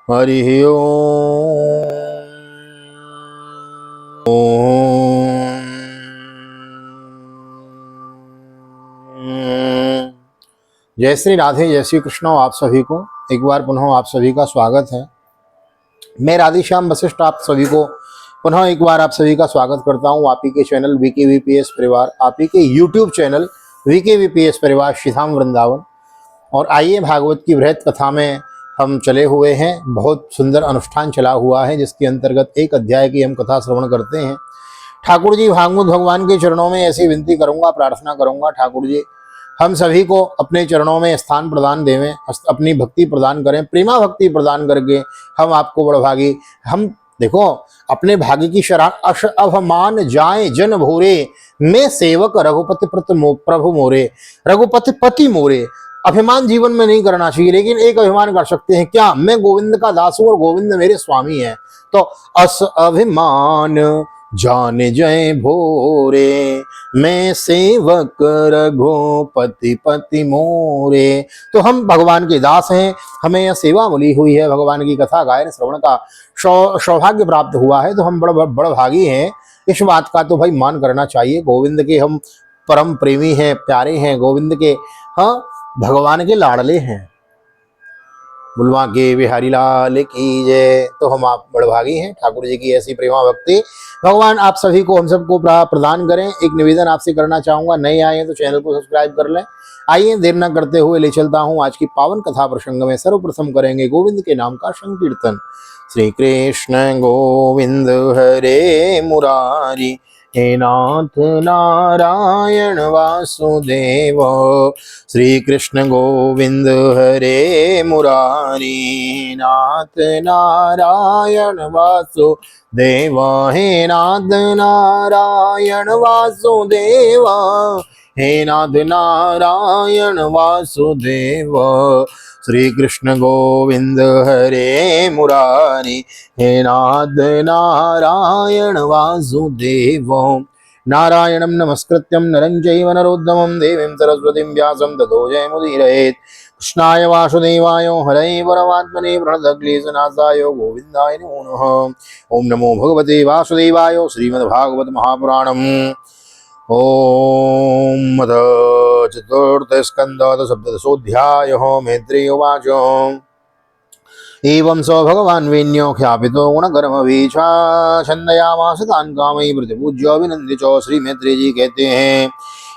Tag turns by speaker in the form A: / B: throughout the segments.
A: हरि ओम। जय श्री राधे, जय श्री कृष्ण। आप सभी को एक बार पुनः आप सभी का स्वागत है। मैं राधेश्याम वशिष्ठ आप सभी को पुनः एक बार आप सभी का स्वागत करता हूं। आप ही के चैनल वीकेवीपीएस परिवार, आप ही के यूट्यूब चैनल वीकेवीपीएस परिवार श्रीधाम वृंदावन। और आइए भागवत की बृहत कथा में हम चले हुए हैं। बहुत सुंदर अनुष्ठान चला हुआ है जिसके अंतर्गत एक अध्याय की हम कथा श्रवण करते हैं। ठाकुर जी, भागवत भगवान के चरणों में ऐसी विनती करूंगा, प्रार्थना करूंगा, ठाकुर जी हम सभी को अपने चरणों में स्थान प्रदान देवें, अपनी भक्ति प्रदान करें, प्रेमा भक्ति प्रदान करके हम आपको बड़भागी। हम देखो, अपने भाग्य की शरण अवमान जाए जन भोरे, मैं सेवक रघुपति प्रभु मोरे, रघुपति पति मोरे। अभिमान जीवन में नहीं करना चाहिए, लेकिन एक अभिमान कर सकते हैं, क्या मैं गोविंद का दास हूं और गोविंद मेरे स्वामी है। तो अस अभिमान जान जय भोरे, मैं सेवक रघुपति पति मोरे। तो हम भगवान के दास हैं, हमें यह सेवा मिली हुई है, भगवान की कथा गायन श्रवण का सौभाग्य प्राप्त हुआ है, तो हम बड़ भागी हैं। इस बात का तो भाई मान करना चाहिए। गोविंद के हम परम प्रेमी हैं, प्यारे हैं, गोविंद के हाँ भगवान के लाडले हैं। बुलवा के बिहारी लाल की जय। तो हम आप बड़भागी हैं, ठाकुर जी की ऐसी प्रेमा भक्ति भगवान आप सभी को, हम सबको प्रदान करें। एक निवेदन आपसे करना चाहूंगा, नए आए हैं तो चैनल को सब्सक्राइब कर लें। आइए देर न करते हुए ले चलता हूँ आज की पावन कथा प्रसंग में। सर्वप्रथम करेंगे गोविंद के नाम का संकीर्तन। श्री कृष्ण गोविंद हरे मुरारी, हे नाथ नारायण वासुदेव। श्री कृष्ण गोविंद हरे मुरारी, नाथ नारायण वासुदेव। हे नाथ नारायण वासुदेव, हे नाथ नारायण वासुदेव। श्री कृष्ण गोविंद हरे मुरारी, हे नाथ नारायण वासुदेव। नारायणं नमस्कृत्यं नरं चैव नरोत्तमं देवीं सरस्वतीं व्यासं ततो जयमुदीरयेत्। कृष्णाय वासुदेवाय हरये परमात्मने प्रणतक्लेशनाशाय गोविन्दाय नमो नमः। ओम नमो भगवते वासुदेवाय। श्रीमद्भागवत महापुराणम् ओम अथ चतुर्थस्कन्धः सप्तदशोऽध्यायः। मैत्रेय उवाच एवं स भगवान् वेन्यो ख्यापितो गुणकर्मवीक्षा, छन्दयामास तान् कामैः प्रतिपूज्य अभिनन्द्य च। श्री मैत्रेय जी कहते हैं,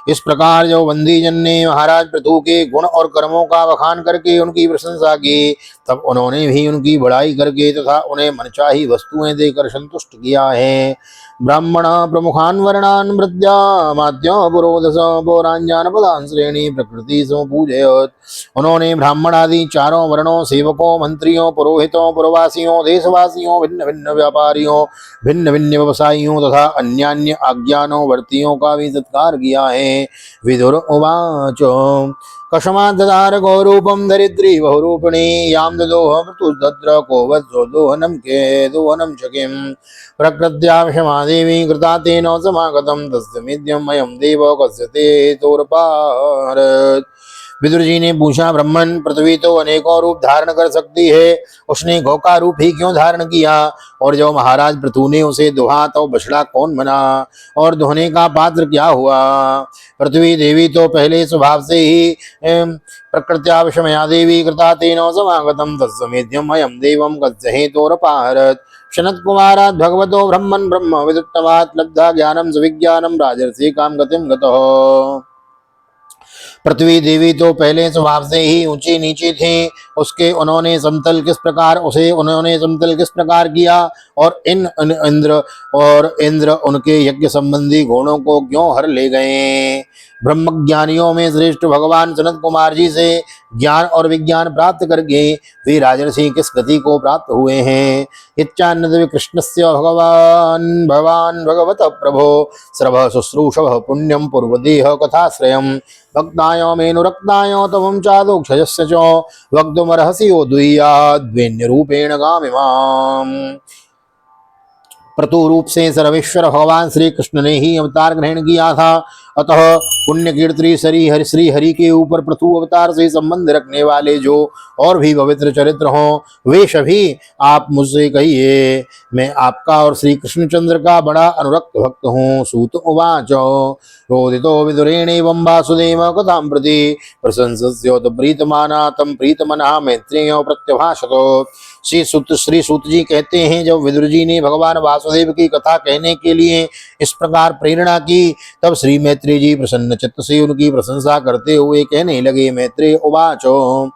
A: इस प्रकार जो बंदी जन ने महाराज पृथु के गुण और कर्मों का बखान करके उनकी प्रशंसा की, तब उन्होंने भी उनकी बड़ाई करके तथा उन्हें मनचाही वस्तुएं देकर संतुष्ट किया है। ब्राह्मण प्रमुखान वर्णान मृत्या मात्य पुरोधस पौरांजान पदान श्रेणी प्रकृति समपूजयत। उन्होंने ब्राह्मण आदि चारों वर्णों, सेवकों, मंत्रियों, पुरोहितों, पुरवासियों, देशवासियों, भिन्न भिन्न व्यापारियों, भिन्न भिन्न व्यवसायियों तथा अन्यान्य आज्ञानों वर्तियों का भी सत्कार किया है। विदुर उवाच कस्मात् ददार गौरूपं धरित्री बहुरूपिणी, यां ददोह मृत्युस्तत्र को वत्सो दोहनं के दोहनं च किम्। प्रकृत्या विषमा देवी कृता तेन समागतं, तस्य मेद्यम् अयं देव कस्य ते तोर्पारत्। विदुर जी ने पूछा, ब्रह्मन पृथ्वी तो अनेकों रूप धारण कर सकती है, उसने गौ का रूप ही क्यों धारण किया। और जो महाराज पृथु ने उसे दुहा तो बछड़ा कौन बना, और दुहने का पात्र क्या हुआ। पृथ्वी देवी तो पहले स्वभाव से ही प्रकृत्या विषमया देवी कृता तेनो समागतम, तत्समेध्यम अयम देवम कस्य हेतोरपारत। शनत कुमारात् भगवतो ब्रह्मन् ब्रह्म विदुत्तमात् लब्धा ज्ञानम सुविज्ञानम राजर्षि काम गतिम गतः। पृथ्वी देवी तो पहले स्वभाव से ही ऊंची नीची थी, उसके उन्होंने समतल किस प्रकार किया, और इंद्र उनके यज्ञ संबंधी गुणों को क्यों हर ले गए। ब्रह्मज्ञानियों में श्रेष्ठ भगवान सनत कुमार जी से ज्ञान और विज्ञान प्राप्त करके वे राजर्षि किस गति को प्राप्त हुए हैं। इच्छान्नद कृष्णस्य भगवान भगवान भगवत प्रभो श्रभ शुश्रूषभ पुण्यम पूर्वदेह कथाश्रयम् भक्ताय मेनुरक्ताय तमं चादोक्षजस्य च वक्तुमर्हसि यो दुह्याद्वेन्यरूपेण गामिमाम्। प्रतु रूप से सर्वेश्वर भगवान श्री कृष्ण ने ही अवतार ग्रहण किया था। अतः पुण्य कीर्ति श्री हरि के ऊपर प्रथु अवतार से संबंध रखने वाले जो और भी पवित्र चरित्र हों वे सभी आप मुझसे कहिए। मैं आपका और श्री कृष्णचंद्र का बड़ा अनुरक्त भक्त हूँ। सूत उवाच रोदितो विदुरेणेवं वासुदेव कथां प्रति प्रशंस्योत प्रीतमाना तम प्रीतमनः मैत्रेयो प्रत्यभाषतो। श्री सूत जी कहते हैं, जब विदुर जी ने भगवान वासुदेव की कथा कहने के लिए इस प्रकार प्रेरणा की, तब श्री मैत्री जी प्रसन्न चित्त से उनकी प्रशंसा करते हुए कहने लगे। मैत्रेय उवाचो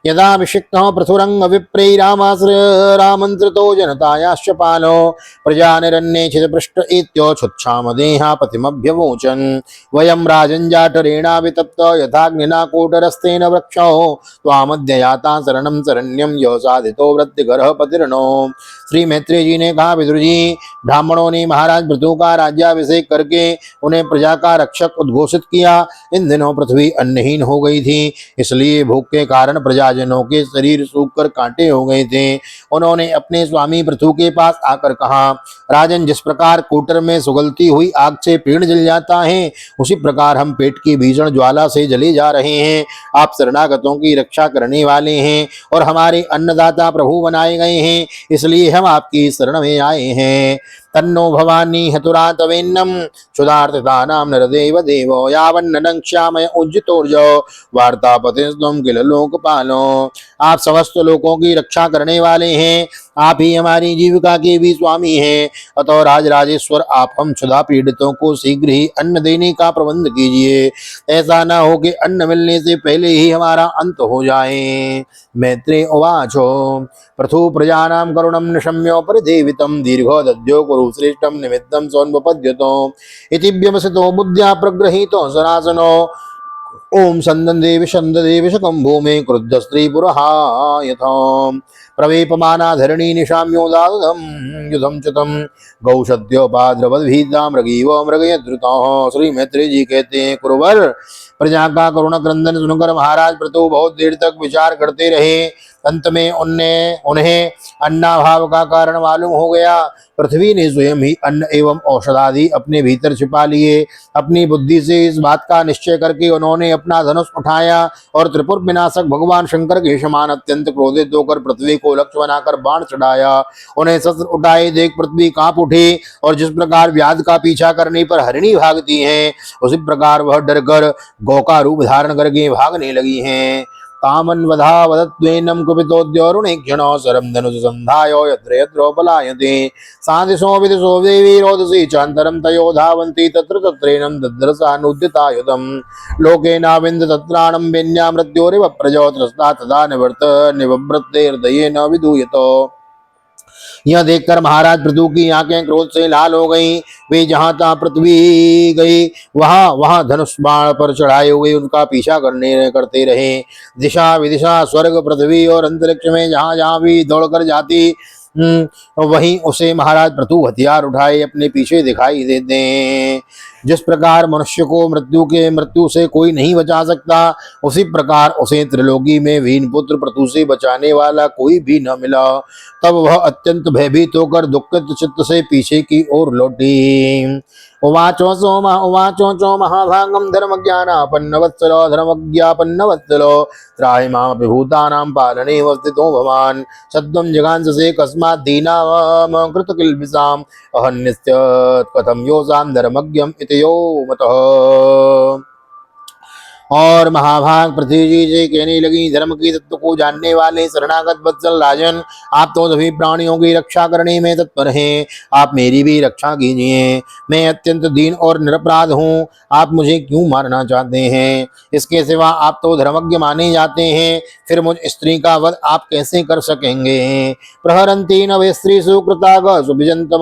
A: यदा विषिक्तः पृथुरंग विप्रैरामाश्रयामन्त्रितो जनतायाश्च पालो प्रजानिरन्ये पृष्ठ इत्योच्छुच्छाम देहापतिमभ्यवोचन् वयं राजञ्जाटरेणा वितप्त यथाग्निना कोटरस्तेन वृक्षो त्वामद्य याता शरणं शरण्यं यो साधितो वृत्तिकरः पतिर्नो। श्री मैत्रेय जी ने कहा, विदुर जी, ब्राह्मणों ने महाराज पृथु का राज्याभिषेक करके उन्हें प्रजा का रक्षक उद्घोषित किया। इन दिनों पृथ्वी अन्नहीन हो गई थी, इसलिए भूख के कारण प्रजाजनों के शरीर सूखकर कांटे हो गए थे। उन्होंने अपने स्वामी पृथु के पास आकर कहा, राजन, जिस प्रकार कूटर में सुगलती हुई आग से पेड़ जल जाता है, उसी प्रकार हम पेट की भीषण ज्वाला से जले जा रहे हैं। आप शरणागतों की रक्षा करने वाले हैं और हमारे अन्नदाता प्रभु बनाए गए हैं, इसलिए हम आपकी शरण में आए हैं। तन्नो भवानी हतुरा तवेन्नम क्षुधार्ततानां नरदेव देवो यावन्ननं क्षामय उज्जितोर्जो वार्तापतिस्त्वं किल लोकपालो। आप समस्त लोकों की रक्षा करने वाले हैं, आप ही हमारी जीविका के भी स्वामी हैं। अतः राजराजेश्वर, आप हम क्षुधा पीड़ितों को शीघ्र ही अन्न देने का प्रबंध कीजिए। ऐसा न हो कि अन्न मिलने से पहले ही हमारा अंत हो जाए। मैत्रेय उवाचो पृथु प्रजानां करुणं निशम्यो परिदेवितं दीर्घो दद्यो कुरु श्रेष्ठं निमित्तं सोन्वपद्यतो इति व्यवसितो बुद्ध्या प्रगृहीतो सनासनो ओम संददेव शंददेव शकं भूमे क्रुद्ध स्त्री पुरहायथो प्रवेपमाना धरणी निशाम्योदादं युधं चतम गौषद्योपाद्रवद्भीता मृगीव मृगयद्रुतः। श्री मैत्रेय जी कहते हैं, कुरुवर, प्रजा का करुण क्रंदन सुनकर महाराज पृथु बहुत देर तक विचार करते रहे। अंत में उन्हें अन्नाभाव का कारण मालूम हो गया। पृथ्वी ने स्वयं ही अन्न एवं औषधादि अपने भीतर छिपा लिए। अपनी बुद्धि से इस बात का निश्चय करके उन्होंने अपना धनुष उठाया और त्रिपुर विनाशक भगवान शंकर के समान अत्यंत क्रोधित होकर पृथ्वी को लक्ष्य बनाकर बाण चढ़ाया। उन्हें शस्त्र उठाए देख पृथ्वी कांप उठी और जिस प्रकार व्याध का पीछा करने पर हरिणी भागती है, उसी प्रकार वह डरकर गौ का रूप धारण करके भागने लगी हैं। तामन्वधा वदत्वेनं कुपितोद्योरुणे क्षणो शरं धनुष संधायो यत्र यत्र पलायते सादिशो विदिशो देवी रोदसी चान्तरं तयो धावन्ति तत्र तत्रेनं दद्रसानुद्यतायुधं लोकेनाविन्द तत्राणं वेन्या मृत्योरिव प्रजो त्रस्ता तदा निवृत्ते हृदयेन विधूयतो। यह देखकर महाराज पृथु की आंखें क्रोध से लाल हो गईं। वे जहां तहां पृथ्वी गई वहां धनुष बाण पर चढ़ाए हुए उनका पीछा करते रहे। दिशा विदिशा स्वर्ग पृथ्वी और अंतरिक्ष में जहां जहां भी दौड़कर जाती वहीं उसे महाराज पृथु हथियार उठाए अपने पीछे दिखाई देते हैं। जिस प्रकार मनुष्य को मृत्यु से कोई नहीं बचा सकता, उसी प्रकार उसे त्रिलोकी में वीनपुत्र पृथु से बचाने वाला कोई भी न मिला। तब वह अत्यंत भयभीत होकर दुखित चित्त से पीछे की ओर लौटी। उवाचो चो महाभागम धर्मज्ञानापन्नवत्सलो धर्मज्ञापन्नवत्सलो त्राहि मामपि भूतानां पालने स्थितो भवान् सद्वं जगांससे कस्मात् दीनां कृतकिल्बिषाम् अहन्यस्य कथं योषां धर्मज्ञम् इति यो मतः। और महाभाग पृथ्वी जी से कहने लगी, धर्म के तत्व को जानने वाले शरणागत वत्सल राजन, आप तो सभी प्राणियों की रक्षा करने में तत्पर हैं, आप मेरी भी रक्षा कीजिए। मैं अत्यंत दीन और निरपराध हूँ, आप मुझे क्यों मारना चाहते हैं? इसके सिवा आप तो धर्मज्ञ माने जाते हैं, फिर मुझ स्त्री का वध आप कैसे कर सकेंगे? प्रहरन्ति न वे स्त्री सुकृताग सुभिजन्तम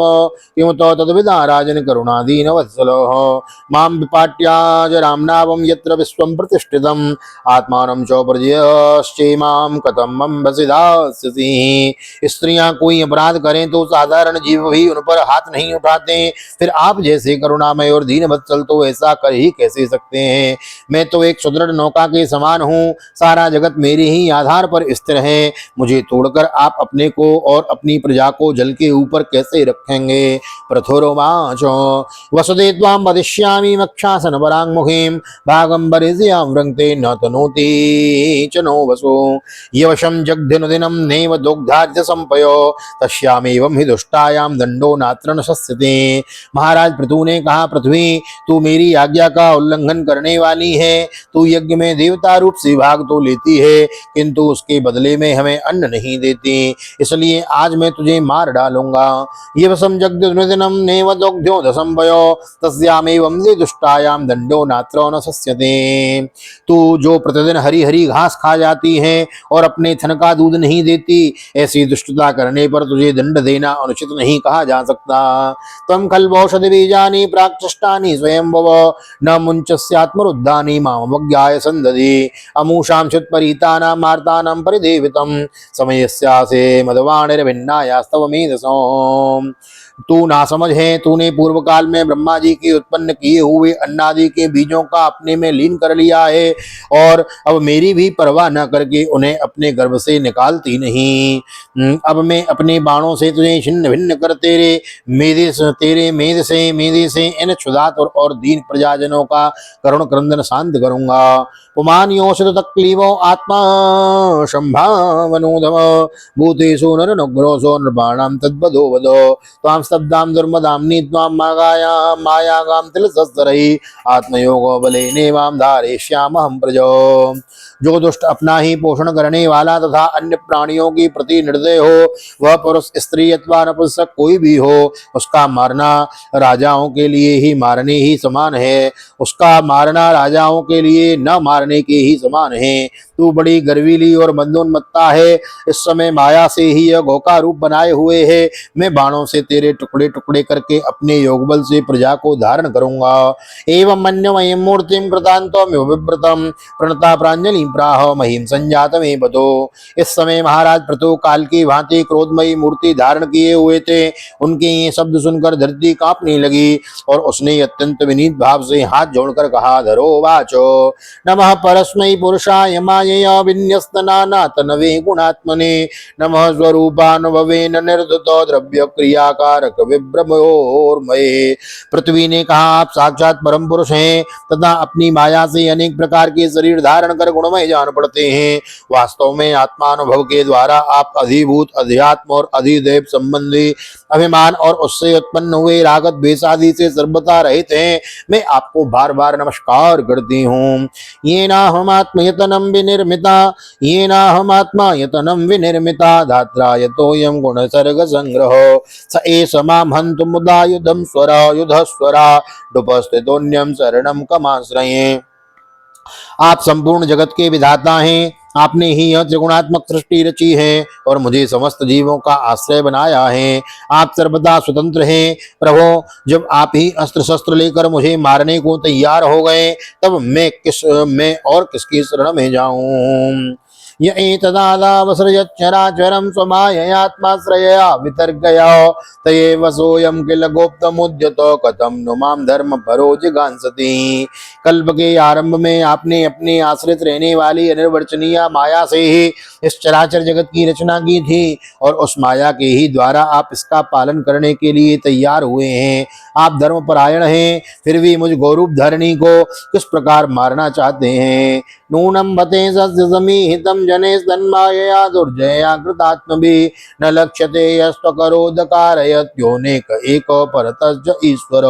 A: किं तो तद्विदा राजन करुणादीन वत्सलो मां विपाट्याज रामनावं यत्र विश्वं प्रतिष्ठितम् आत्मानं च पर्यश्चेमां कथम अम्बसि दास्यसि। स्त्रियां कोई अपराध करें तो साधारण जीव भी उन पर हाथ नहीं उठाते, फिर आप जैसे करुणामय और दीन वत्सल तो ऐसा कर ही कैसे सकते हैं। मैं तो एक सुदृढ़ नौका के समान हूँ, सारा जगत मेरे ही आधार पर स्थिर है। मुझे तोड़कर आप अपने को और अपनी प्रजा को जल के ऊपर कैसे रखेंगे। प्रथुरोवाच वसुदे त्वां वदिष्यामि मक्षासन पराङ्मुखीं भागं वरिष्यां वृङ्क्ते न तनोति च नो वसु यवशं जग्धिनुदिनं नैव दुग्धाद्य संपयो तस्यामेवं हि दुष्टायां दंडो नात्र न शस्यते। महाराज पृथु ने कहा, पृथ्वी तू मेरी आज्ञा का उल्लंघन करने वाली है। तू यज्ञ में देवता रूप से भाग तो लेती है, किंतु उसके बदले में हमें अन्न नहीं देती, इसलिए आज मैं तुझे मार डालूंगा। यवशं जग्धिनुदिनं नैव दुग्धो संपयो तस्यामेवं हि दुष्टायां दंडो नात्र न शस्यते। तू जो प्रतिदिन हरी हरी घास खा जाती है और अपने थन का दूध नहीं देती, ऐसी दुष्टता करने पर तुझे दंड देना अनुचित नहीं कहा जा सकता। तम खल्वौषधि बीजानि प्राक्चष्टानि स्वयंभव न मुञ्चस्यात्मरुद्धानि मामवज्ञाय संदधि अमूषां क्षुत्परीतानां मार्तानां परिदेवितं समयस्यासे मदवाणिर्भिन्नायास्तव मेधसो। तू नासमझ है, तूने पूर्व काल में ब्रह्मा जी के उत्पन्न किए हुए अन्नादि के बीजों का अपने में लीन कर लिया है और अब मेरी भी परवाह न करके उन्हें अपने गर्भ से निकालती नहीं। अब मैं अपने बाणों से तुझे छिन्न भिन्न कर तेरे मेद से इन क्षुधात और दीन प्रजाजनों का करुण क्रंदन शांत करूंगा। पुमान योषित तक्लीवो आत्मा संभावनोधम भूतेषु नरनुग्रोसो नृपाणां तद्वदो वदो त्वां स्तब्धां दुर्मदाम्नि त्वां मायागां तिलसस्तरैः आत्मयोगो बलेनेवां धारयिष्यामहं प्रजो। जो दुष्ट अपना ही पोषण करने वाला तथा अन्य प्राणियों की प्रति निर्दय हो, वह पुरुष स्त्री अथवा नपुंसक कोई भी हो, उसका मारना राजाओं के लिए ही मारने ही समान है, उसका मारना राजाओं के लिए न मारने के ही समान है। तू बड़ी गर्वीली और मंदोन्मत्ता है, इस समय माया से ही यह घोका रूप बनाए हुए है। मैं बाणों से तेरे टुकड़े टुकड़े करके अपने योग बल से प्रजा को धारण करूंगा। एवं मन्यमयीं मूर्तिं कृतान्तमिव विव्रतं प्रणता प्राञ्जलि प्राह महिम संजात में बतो। इस समय महाराज पृथु काल की भांति क्रोधमयी मूर्ति धारण किए हुए थे। उनके ये शब्द सुनकर धरती कांपने लगी और उसने अत्यंत विनीत भाव से हाथ जोड़कर कहा, धरो वाचो नमः परस्मै पुरुषाय मायया विन्यस्तनानातनवे गुणात्मने नमः स्वरूपानुभवेन निर्धतो द्रव्य क्रियाकारक विभ्रमोर्मये। पृथ्वी ने कहा, आप साक्षात परम पुरुष हैं तथा अपनी माया से अनेक प्रकार के शरीर धारण कर गुणमय जान पड़ते हैं। वास्तव में आत्मानुभव के द्वारा आप अधिभूत अध्यात्म और अधिदेव संबंधी अभिमान और उससे उत्पन्न हुए रागत द्वेषादि से सर्वथा रहित हैं। मैं आपको बार बार नमस्कार करती हूँ। ये ना हम आत्मयतनम विनिर्मिता ये ना हम आत्मा यतनम विनिर्मिता धात्रा यतोयम गुण सर्ग संग्रह स एष मां हन्तु मुदा युधम स्वरा युध स्वरा डुपस्थितोन्यम शरणम कमाश्रये। आप संपूर्ण जगत के विधाता हैं। आपने ही यह त्रिगुणात्मक सृष्टि रची है और मुझे समस्त जीवों का आश्रय बनाया है। आप सर्वदा स्वतंत्र हैं प्रभो। जब आप ही अस्त्र शस्त्र लेकर मुझे मारने को तैयार हो गए, तब मैं और किसकी शरण में जाऊं। य एतदादावसृजच्चराचरं स्वमाययात्माश्रयया वितर्कया तयेव सोऽयं किल गोप्तमुद्यतो कथं नु मां धर्मपरो जिगांसति। कल्प के आरंभ में आपने अपने आश्रित रहने वाली अनिर्वचनीय माया से ही इस चराचर जगत की रचना की थी और उस माया के ही द्वारा आप इसका पालन करने के लिए तैयार हुए हैं। आप धर्मपरायण हैं, फिर भी मुझ गौरूप धरणी को किस प्रकार मारना चाहते हैं। नूनम भते सस्य समीहितं जने तन्मायया दुर्जया कृतात्मभिः न लक्ष्यते यस्त्वकरोदकारयत्योनेक एको परतश्च ईश्वर।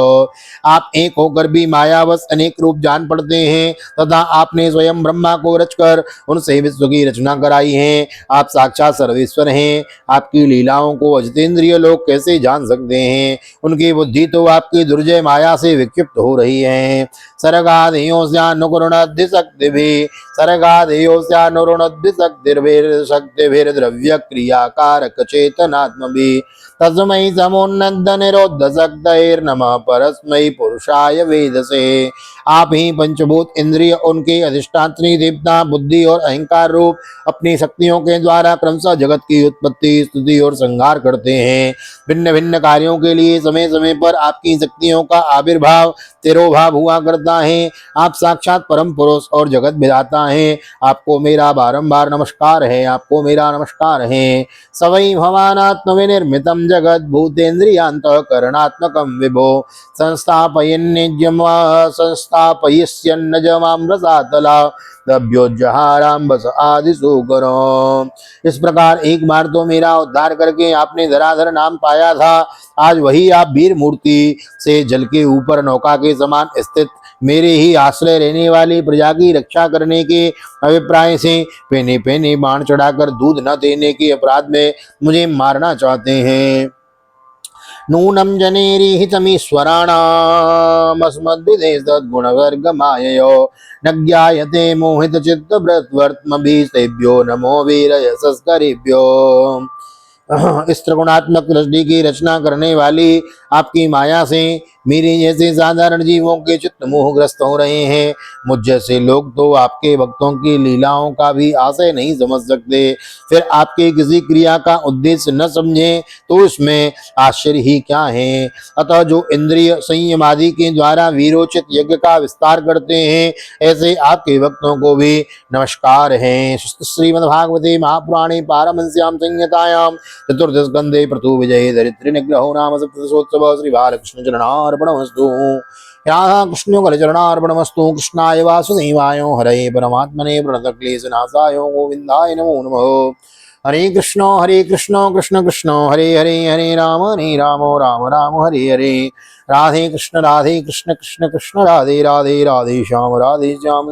A: आप एक होकर भी मायावश अनेक रूप जान पड़ते हैं तथा आपने स्वयं ब्रह्मा को रचकर उनसे विश्व की रचना कराई है। आप साक्षात सर्वेश्वर हैं। आपकी लीलाओं को अजितेंद्रिय लोग कैसे जान सकते हैं। उनकी बुद्धि तो आपकी दुर्जय माया से विक्षिप्त हो रही है। सर्गादेयोऽस्यानुकुर्वन्नद्धि शक्तिभिः सर्गादेयोऽस्यानुकुर्वन्नद्धि शक्तिभिर्द्रव्य क्रियाकारक चेतनात्मभिः तस्मै समोन्नत निरोध शक्तैर्नमः परस्मै पुरुषाय वेदसे। आप ही पंचभूत इंद्रिय उनके अधिष्ठात्री देवता बुद्धि और अहंकार रूप अपनी शक्तियों के द्वारा क्रमशः जगत की उत्पत्ति स्तुति और संहार करते हैं। भिन्न भिन्न कार्यों के लिए समय समय पर आपकी शक्तियों का आविर्भाव तिरोभाव हुआ करता है। आप साक्षात परम पुरुष और जगत विधाता हैं। आपको मेरा बारंबार नमस्कार है, आपको मेरा नमस्कार है। सवै भवानात्म विनिर्मितं जगत् भूतेन्द्रियान्तःकरणात्मकं विभो संस्थापयन्निज्यं वा संस्थापयिष्यन्नजमां रसातला तभ्योजहाराम्बस आदि सुकरो। इस प्रकार एक बार तो मेरा उद्धार करके आपने धराधर नाम पाया था। आज वही आप वीर मूर्ति से जल के ऊपर नौका के समान स्थित मेरे ही आश्रय रहने वाली प्रजा की रक्षा करने के अभिप्राय से पेने पेने बाण चढ़ाकर दूध न देने के अपराध में मुझे मारना चाहते हैं। नूनम जनेरिहितमीश्वराणामस्मद्विदेशद्गुणवर्गमाययो न ज्ञायते मोहितचित्तव्रतवर्त्मभीष्टेभ्यो नमो वीरयशस्करेभ्यो। इस त्रिगुणात्मक दृष्टि की रचना करने वाली आपकी माया से मेरे जैसे साधारण जीवों के चित्त मोहग्रस्त हो रहे हैं। मुझ जैसे लोग तो आपके भक्तों की लीलाओं का भी आशय नहीं समझ सकते। फिर आपके किसी क्रिया का उद्देश्य न समझें तो इसमें आश्चर्य ही क्या है। अतः जो इंद्रिय संयम आदि के द्वारा वीरोचित यज्ञ का विस्तार करते हैं, ऐसे आपके भक्तों को भी नमस्कार है। श्रीमद्भागवते महापुराणे पारमहंस्यां संहितायां चतुर्दश स्कंदे प्रतु विजय दरिद्र निग्रहो नाम सप्तशोत्सव श्री बालकृष्ण चरणार्पणमस्तु। राधा कृष्ण चरणार्पणमस्तु। कृष्णाय वासुदेवाय हरे परमात्मने प्रणतक्लेशनाशाय गोविंदाय नमो नमः। हरे कृष्ण कृष्ण कृष्ण हरे हरे, हरे राम राम राम हरे हरे। राधे कृष्ण कृष्ण कृष्ण राधे राधे, राधे श्याम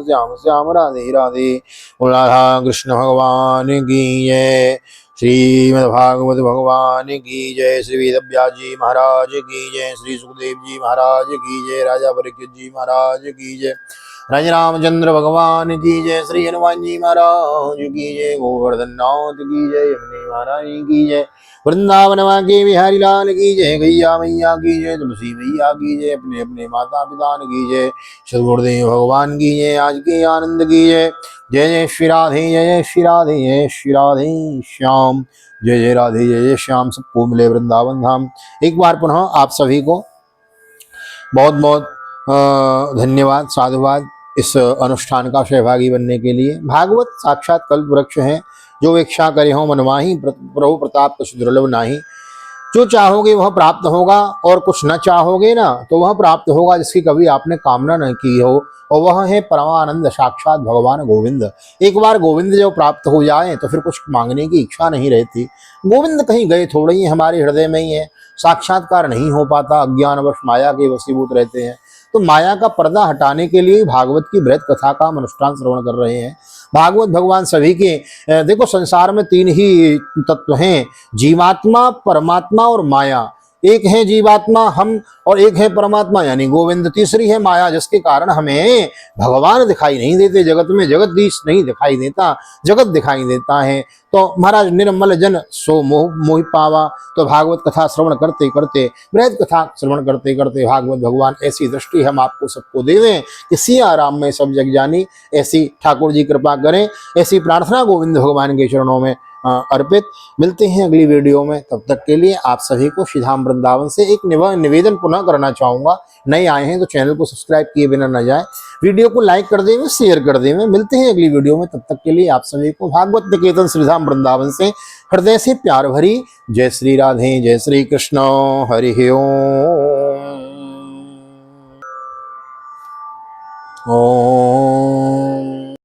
A: श्याम श्याम राधे राधे। राधा कृष्ण भगवान की जय। श्रीमद्भागवत भगवान की जय। श्री वेदव्यास जी महाराज की जय। श्री सुखदेव जी महाराज की जय। राजा परीक्षित जी महाराज की जय। राजा रामचंद्र भगवान की जय। श्री हनुमान जी महाराज की जय। गोवर्धन नाथ की जय। यमुने महाराज की जय। वृंदावन के बिहारी लाल की जय। गैया मैया की जय। तुलसी मैया की जय। अपने अपने माता पिता की जय। सदगुरुदेव भगवान की जय। आज के आनंद की जय। जय जय श्री राधे, जय जय श्री राधे, जय श्री राधे श्याम। जय जय राधे, जय जय श्याम। सबको मिले वृंदावन धाम। एक बार पुनः आप सभी को बहुत बहुत धन्यवाद, साधुवाद इस अनुष्ठान का सहभागी बनने के लिए। भागवत साक्षात कल्प वृक्ष है। जो इच्छा करे हो मनवाही, प्रभु प्रताप कुछ दुर्लभ नाही। जो चाहोगे वह प्राप्त होगा और कुछ न चाहोगे ना तो वह प्राप्त होगा जिसकी कभी आपने कामना न की हो, और वह है परमानंद साक्षात भगवान गोविंद। एक बार गोविंद जब प्राप्त हो जाए तो फिर कुछ मांगने की इच्छा नहीं रहती। गोविंद कहीं गए थोड़े ही, हमारे हृदय में ही है। साक्षात्कार नहीं हो पाता, अज्ञानवश माया के वशीभूत रहते हैं। तो माया का पर्दा हटाने के लिए भागवत की बृहत कथा का हम अनुष्ठान श्रवण कर रहे हैं। भागवत भगवान सभी के देखो, संसार में तीन ही तत्व हैं, जीवात्मा, परमात्मा और माया। एक है जीवात्मा हम, और एक है परमात्मा यानी गोविंद। तीसरी है माया, जिसके कारण हमें भगवान दिखाई नहीं देते। जगत में जगदीश नहीं दिखाई देता, जगत दिखाई देता है। तो महाराज निर्मल जन सो मोह मोहि पावा। तो भागवत कथा श्रवण करते करते, बृहद कथा श्रवण करते करते भागवत भगवान ऐसी दृष्टि हम आपको सबको देवें कि सिया राम में सब जग जानी। ऐसी ठाकुर जी कृपा करें। ऐसी प्रार्थना गोविंद भगवान के चरणों में अर्पित। मिलते हैं अगली वीडियो में। तब तक के लिए आप सभी को श्री धाम वृंदावन से एक निवेदन पुनः करना चाहूँगा। नए आए हैं तो चैनल को सब्सक्राइब किए बिना न जाए, वीडियो को लाइक कर देवें, शेयर कर देवें। मिलते हैं अगली वीडियो में। तब तक के लिए आप सभी को भागवत निकेतन श्री धाम वृंदावन से हृदय से प्यार भरी जय श्री राधे, जय श्री कृष्ण। हरि ओम।